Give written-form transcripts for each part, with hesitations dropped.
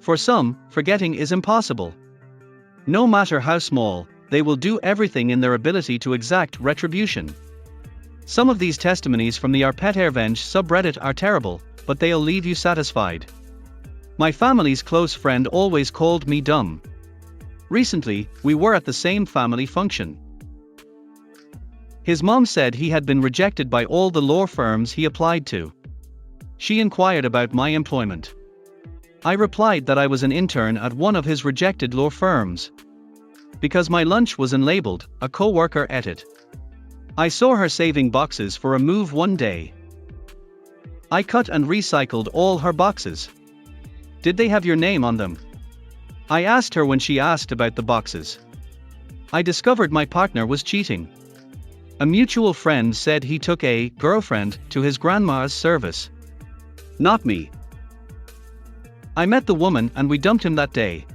For some, forgetting is impossible. No matter how small, they will do everything in their ability to exact retribution. Some of these testimonies from the RPetRevenge subreddit are terrible, but they'll leave you satisfied. My family's close friend always called me dumb. Recently, we were at the same family function. His mom said he had been rejected by all the law firms he applied to. She inquired about my employment. I replied that I was an intern at one of his rejected law firms. Because my lunch was unlabeled, a co-worker ate it. I saw her saving boxes for a move one day. I cut and recycled all her boxes. Did they have your name on them? I asked her when she asked about the boxes. I discovered my partner was cheating. A mutual friend said he took a girlfriend to his grandma's service. Not me. I met the woman and we dumped him that day.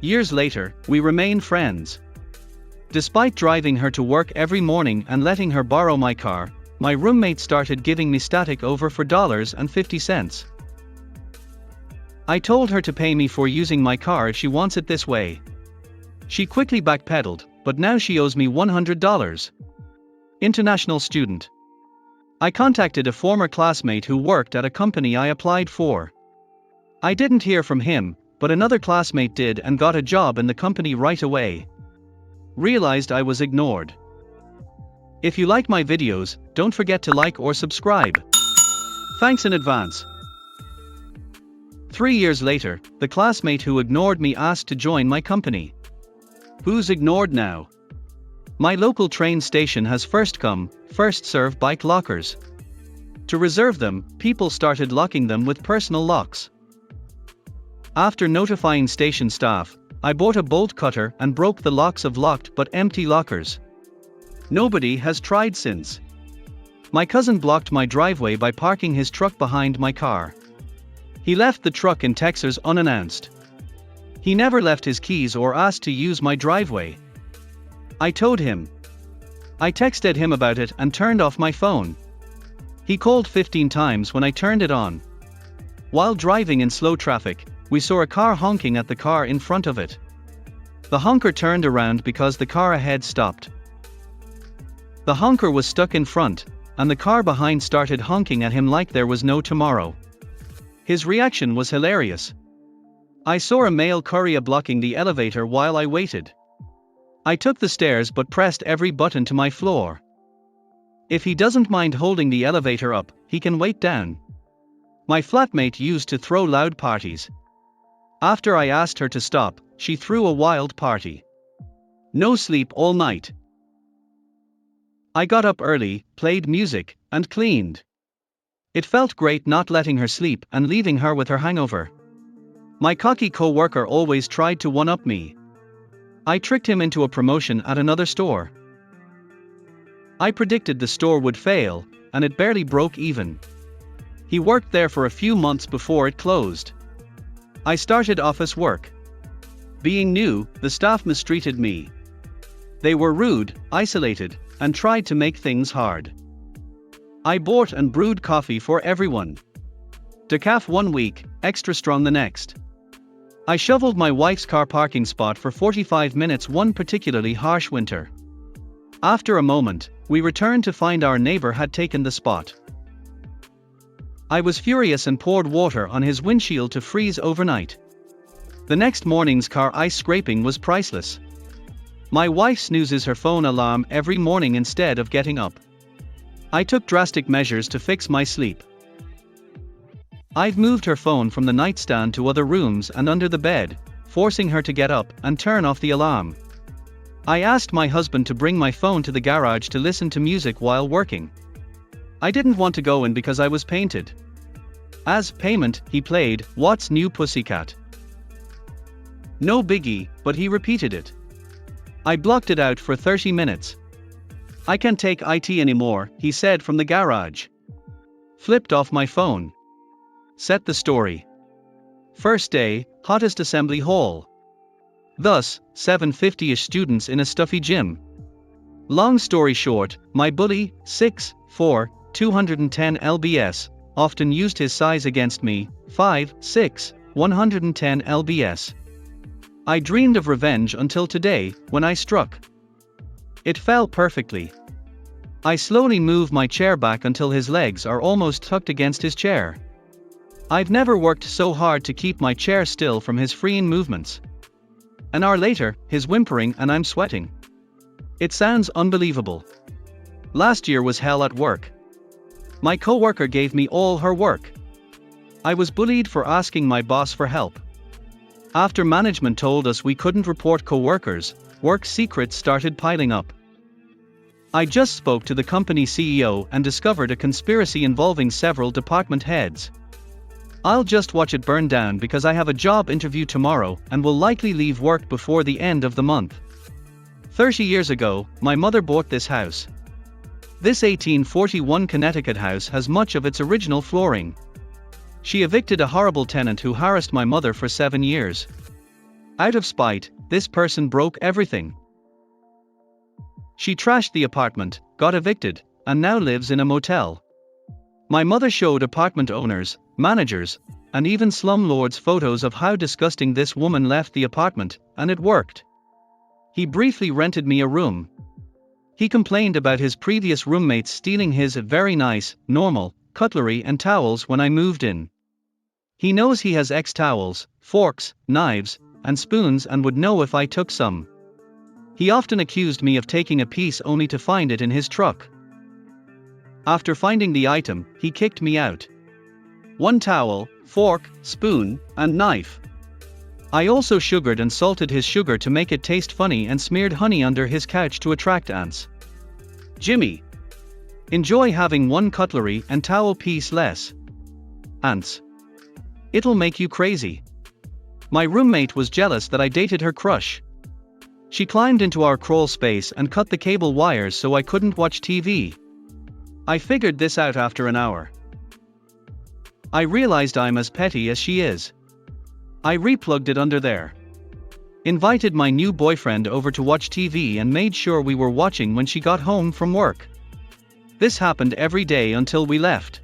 Years later, we remain friends. Despite driving her to work every morning and letting her borrow my car, my roommate started giving me static over for $50. I told her to pay me for using my car if she wants it this way. She quickly backpedaled, but now she owes me $100. International student. I contacted a former classmate who worked at a company I applied for. I didn't hear from him, but another classmate did and got a job in the company right away. Realized I was ignored. If you like my videos, don't forget to like or subscribe. Thanks in advance. 3 years later, the classmate who ignored me asked to join my company. Who's ignored now? My local train station has first come, first served bike lockers. To reserve them, people started locking them with personal locks. After notifying station staff, I bought a bolt cutter and broke the locks of locked but empty lockers. Nobody has tried since. My cousin blocked my driveway by parking his truck behind my car. He left the truck in Texas unannounced. He never left his keys or asked to use my driveway. I told him. I texted him about it and turned off my phone. He called 15 times when I turned it on. While driving in slow traffic, we saw a car honking at the car in front of it. The honker turned around because the car ahead stopped. The honker was stuck in front, and the car behind started honking at him like there was no tomorrow. His reaction was hilarious. I saw a male courier blocking the elevator while I waited. I took the stairs but pressed every button to my floor. If he doesn't mind holding the elevator up, he can wait down. My flatmate used to throw loud parties. After I asked her to stop, she threw a wild party. No sleep all night. I got up early, played music, and cleaned. It felt great not letting her sleep and leaving her with her hangover. My cocky co-worker always tried to one-up me. I tricked him into a promotion at another store. I predicted the store would fail, and it barely broke even. He worked there for a few months before it closed. I started office work. Being new, the staff mistreated me. They were rude, isolated, and tried to make things hard. I bought and brewed coffee for everyone. Decaf one week, extra strong the next. I shoveled my wife's car parking spot for 45 minutes one particularly harsh winter. After a moment, we returned to find our neighbor had taken the spot. I was furious and poured water on his windshield to freeze overnight. The next morning's car ice scraping was priceless. My wife snoozes her phone alarm every morning instead of getting up. I took drastic measures to fix my sleep. I've moved her phone from the nightstand to other rooms and under the bed, forcing her to get up and turn off the alarm. I asked my husband to bring my phone to the garage to listen to music while working. I didn't want to go in because I was painted. As payment, he played What's New Pussycat. No biggie, but he repeated it. I blocked it out for 30 minutes. I can't take IT anymore, he said from the garage. Flipped off my phone. Set the story. First day, hottest assembly hall. Thus, 750-ish students in a stuffy gym. Long story short, my bully, 6'4", 210 lbs, often used his size against me, 5'6", 110 lbs. I dreamed of revenge until today, when I struck. It fell perfectly. I slowly move my chair back until his legs are almost tucked against his chair. I've never worked so hard to keep my chair still from his freeing movements. An hour later, his whimpering and I'm sweating. It sounds unbelievable. Last year was hell at work. My coworker gave me all her work. I was bullied for asking my boss for help. After management told us we couldn't report coworkers, work secrets started piling up. I just spoke to the company CEO and discovered a conspiracy involving several department heads. I'll just watch it burn down because I have a job interview tomorrow and will likely leave work before the end of the month. 30 years ago, my mother bought this house. This 1841 Connecticut house has much of its original flooring. She evicted a horrible tenant who harassed my mother for 7 years. Out of spite, this person broke everything. She trashed the apartment, got evicted, and now lives in a motel. My mother showed apartment owners, managers, and even slumlords photos of how disgusting this woman left the apartment, and it worked. He briefly rented me a room. He complained about his previous roommates stealing his very nice, normal, cutlery and towels when I moved in. He knows he has towels, forks, knives, and spoons and would know if I took some. He often accused me of taking a piece only to find it in his truck. After finding the item, he kicked me out. 1 towel, fork, spoon, and knife. I also sugared and salted his sugar to make it taste funny and smeared honey under his couch to attract ants. Jimmy. Enjoy having 1 cutlery and towel piece less. Ants. It'll make you crazy. My roommate was jealous that I dated her crush. She climbed into our crawl space and cut the cable wires so I couldn't watch TV. I figured this out after an hour. I realized I'm as petty as she is. I replugged it under there. Invited my new boyfriend over to watch TV and made sure we were watching when she got home from work. This happened every day until we left.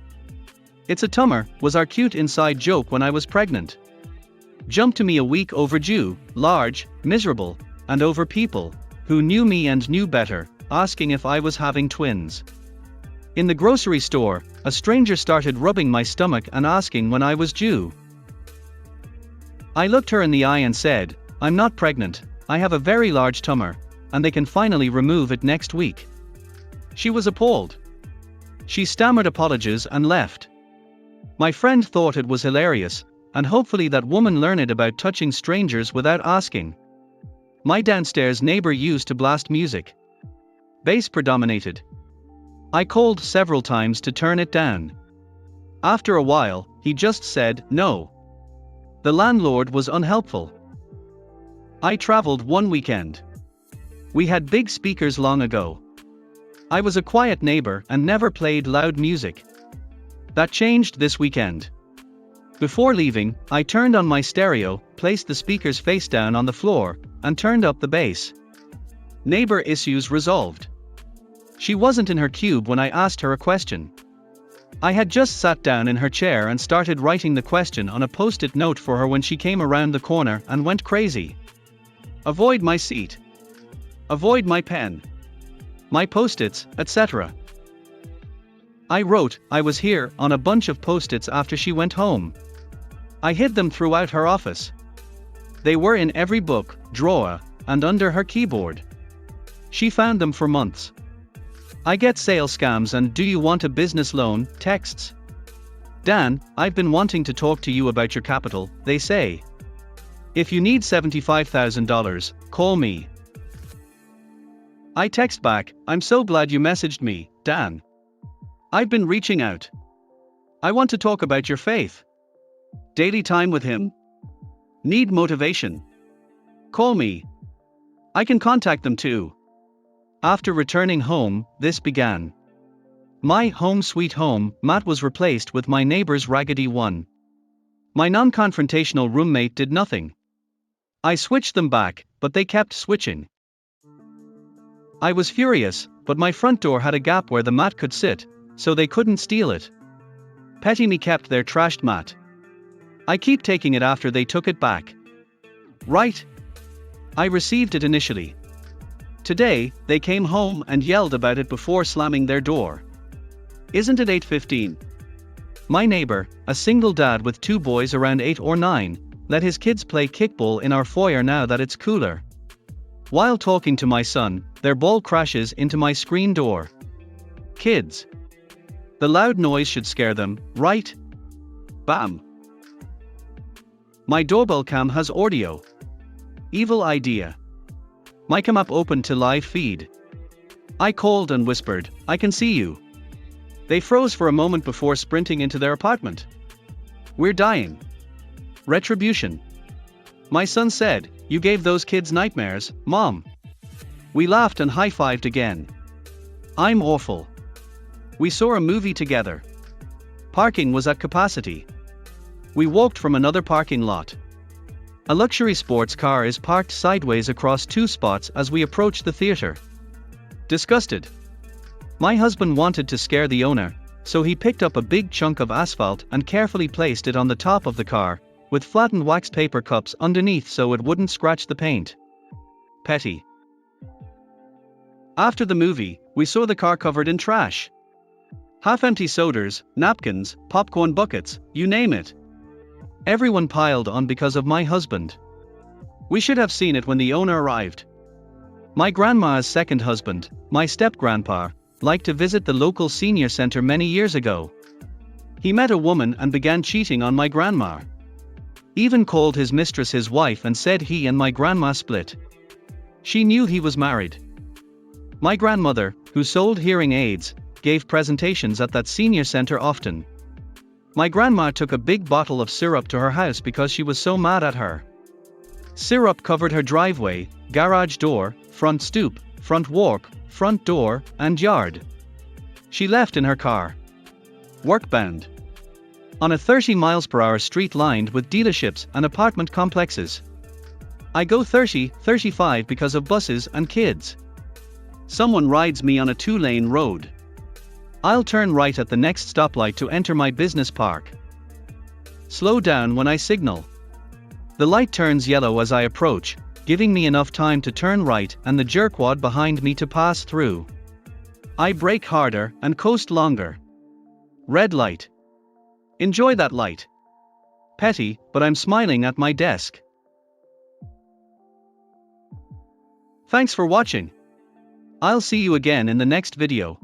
It's a tumor, was our cute inside joke when I was pregnant. Jumped to me a week overdue, large, miserable, and over people who knew me and knew better, asking if I was having twins. In the grocery store, a stranger started rubbing my stomach and asking when I was due. I looked her in the eye and said, "I'm not pregnant, I have a very large tumor, and they can finally remove it next week." She was appalled. She stammered apologies and left. My friend thought it was hilarious, and hopefully that woman learned about touching strangers without asking. My downstairs neighbor used to blast music. Bass predominated. I called several times to turn it down. After a while, he just said no. The landlord was unhelpful. I traveled one weekend. We had big speakers long ago. I was a quiet neighbor and never played loud music. That changed this weekend. Before leaving, I turned on my stereo, placed the speakers face down on the floor, and turned up the bass. Neighbor issues resolved. She wasn't in her cube when I asked her a question. I had just sat down in her chair and started writing the question on a post-it note for her when she came around the corner and went crazy. Avoid my seat. Avoid my pen. My post-its, etc. I wrote, "I was here," on a bunch of post-its after she went home. I hid them throughout her office. They were in every book, drawer, and under her keyboard. She found them for months. I get sales scams and "do you want a business loan" texts. "Dan, I've been wanting to talk to you about your capital," they say. "If you need $75,000, call me." I text back, "I'm so glad you messaged me, Dan. I've been reaching out. I want to talk about your faith. Daily time with him? Need motivation? Call me. I can contact them too." After returning home, this began. My home sweet home, Matt was replaced with my neighbor's raggedy one. My non-confrontational roommate did nothing. I switched them back, but they kept switching. I was furious, but my front door had a gap where the mat could sit, so they couldn't steal it. Petty me kept their trashed mat. I keep taking it after they took it back. Right? I received it initially. Today, they came home and yelled about it before slamming their door. Isn't it 8:15? My neighbor, a single dad with 2 boys around 8 or 9, let his kids play kickball in our foyer now that it's cooler. While talking to my son, their ball crashes into my screen door. Kids. The loud noise should scare them, right? Bam. My doorbell cam has audio. Evil idea. My cam app opened to live feed. I called and whispered, "I can see you." They froze for a moment before sprinting into their apartment. We're dying. Retribution. My son said, "You gave those kids nightmares, Mom." We laughed and high-fived again. I'm awful. We saw a movie together. Parking was at capacity. We walked from another parking lot. A luxury sports car is parked sideways across 2 spots as we approach the theater. Disgusted. My husband wanted to scare the owner, so he picked up a big chunk of asphalt and carefully placed it on the top of the car, with flattened wax paper cups underneath so it wouldn't scratch the paint. Petty. After the movie, we saw the car covered in trash. Half-empty sodas, napkins, popcorn buckets, you name it. Everyone piled on because of my husband. We should have seen it when the owner arrived. My grandma's second husband, my step-grandpa, liked to visit the local senior center many years ago. He met a woman and began cheating on my grandma. Even called his mistress his wife and said he and my grandma split. She knew he was married. My grandmother, who sold hearing aids, gave presentations at that senior center often. My grandma took a big bottle of syrup to her house because she was so mad at her. Syrup covered her driveway, garage door, front stoop, front walk, front door, and yard. She left in her car. Workbound. On a 30 mph street lined with dealerships and apartment complexes. I go 30, 35 because of buses and kids. Someone rides me on a 2-lane road. I'll turn right at the next stoplight to enter my business park. Slow down when I signal. The light turns yellow as I approach, giving me enough time to turn right and the jerkwad behind me to pass through. I brake harder and coast longer. Red light. Enjoy that light. Petty, but I'm smiling at my desk. Thanks for watching. I'll see you again in the next video.